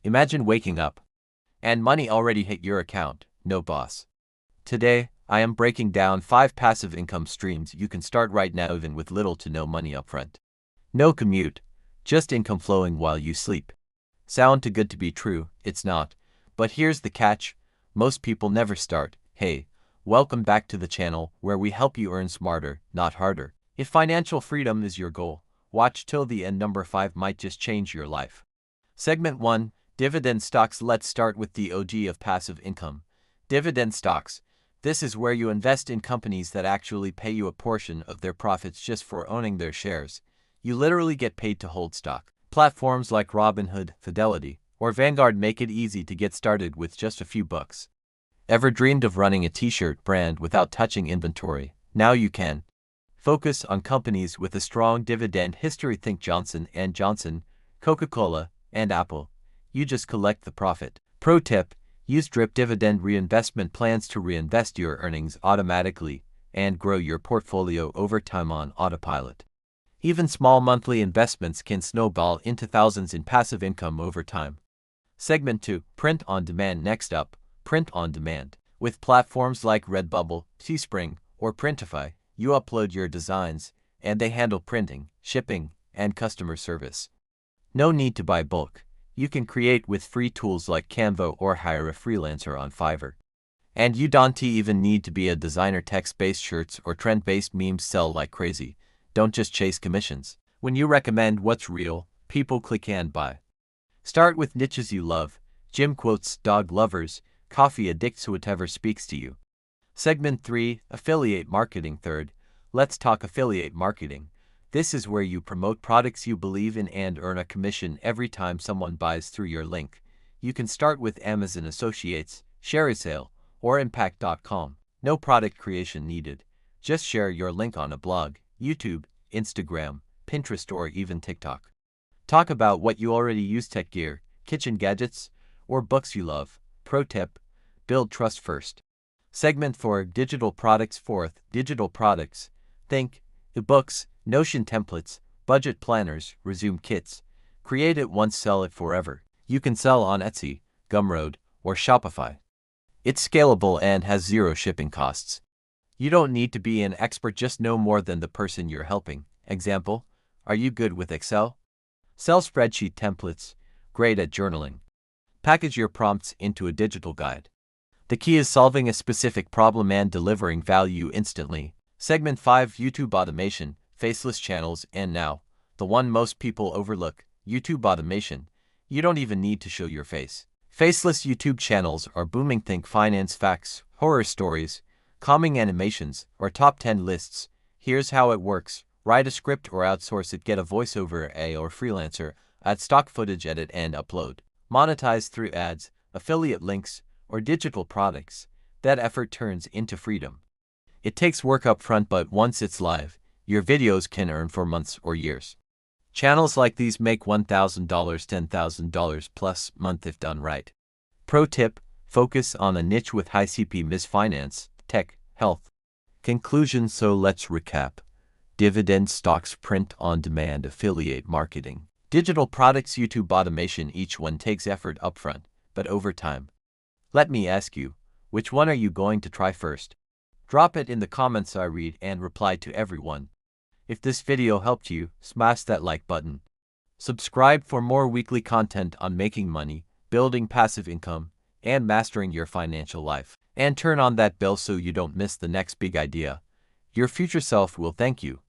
Imagine waking up and money already hit your account. No boss. Today, I am breaking down 5 passive income streams you can start right now even with little to no money upfront. No commute, just income flowing while you sleep. Sound too good to be true, it's not. But here's the catch, most people never start. Hey, welcome back to the channel where we help you earn smarter, not harder. If financial freedom is your goal, watch till the end. Number 5 might just change your life. Segment 1, Dividend Stocks. Let's start with the OG of passive income. Dividend stocks. This is where you invest in companies that actually pay you a portion of their profits just for owning their shares. You literally get paid to hold stock. Platforms like Robinhood, Fidelity, or Vanguard make it easy to get started with just a few bucks. Ever dreamed of running a t-shirt brand without touching inventory? Now you can. Focus on companies with a strong dividend history. Think Johnson & Johnson, Coca-Cola, and Apple. You just collect the profit. Pro tip: use drip dividend reinvestment plans to reinvest your earnings automatically and grow your portfolio over time on autopilot. Even small monthly investments can snowball into thousands in passive income over time. Segment 2, Print on Demand. Next up, print on demand. With platforms like Redbubble, Teespring, or Printify, you upload your designs, and they handle printing, shipping, and customer service. No need to buy bulk. You can create with free tools like Canva or hire a freelancer on Fiverr. And you don't even need to be a designer. Text-based shirts or trend-based memes sell like crazy. Don't just chase commissions. When you recommend what's real, people click and buy. Start with niches you love: gym quotes, dog lovers, coffee addicts, whatever speaks to you. Segment 3, Affiliate Marketing. Third, let's talk affiliate marketing. This is where you promote products you believe in and earn a commission every time someone buys through your link. You can start with Amazon Associates, ShareASale, or Impact.com. No product creation needed. Just share your link on a blog, YouTube, Instagram, Pinterest, or even TikTok. Talk about what you already use: tech gear, kitchen gadgets, or books you love. Pro tip: build trust first. Segment 4, Digital Products. Fourth, digital products. Think ebooks, Notion templates, budget planners, resume kits. Create it once, sell it forever. You can sell on Etsy, Gumroad, or Shopify. It's scalable and has zero shipping costs. You don't need to be an expert, just know more than the person you're helping. Example: are you good with Excel? Sell spreadsheet templates. Great at journaling. Package your prompts into a digital guide. The key is solving a specific problem and delivering value instantly. Segment 5, YouTube Automation. Faceless channels. And now, the one most people overlook: YouTube automation. You don't even need to show your face. Faceless YouTube channels are booming. Think finance facts, horror stories, calming animations, or top 10 lists. Here's how it works: write a script or outsource it, get a voiceover AI or freelancer, add stock footage, edit and upload. Monetize through ads, affiliate links, or digital products. That effort turns into freedom. It takes work up front, but once it's live, your videos can earn for months or years. Channels like these make $1,000, $10,000 plus month if done right. Pro tip: focus on a niche with high CPMs: finance, tech, health. Conclusion: so let's recap. Dividend stocks, print on demand, affiliate marketing, digital products, YouTube automation. Each one takes effort upfront, but over time. Let me ask you, which one are you going to try first? Drop it in the comments. I read and reply to everyone. If this video helped you, smash that like button. Subscribe for more weekly content on making money, building passive income, and mastering your financial life. And turn on that bell so you don't miss the next big idea. Your future self will thank you.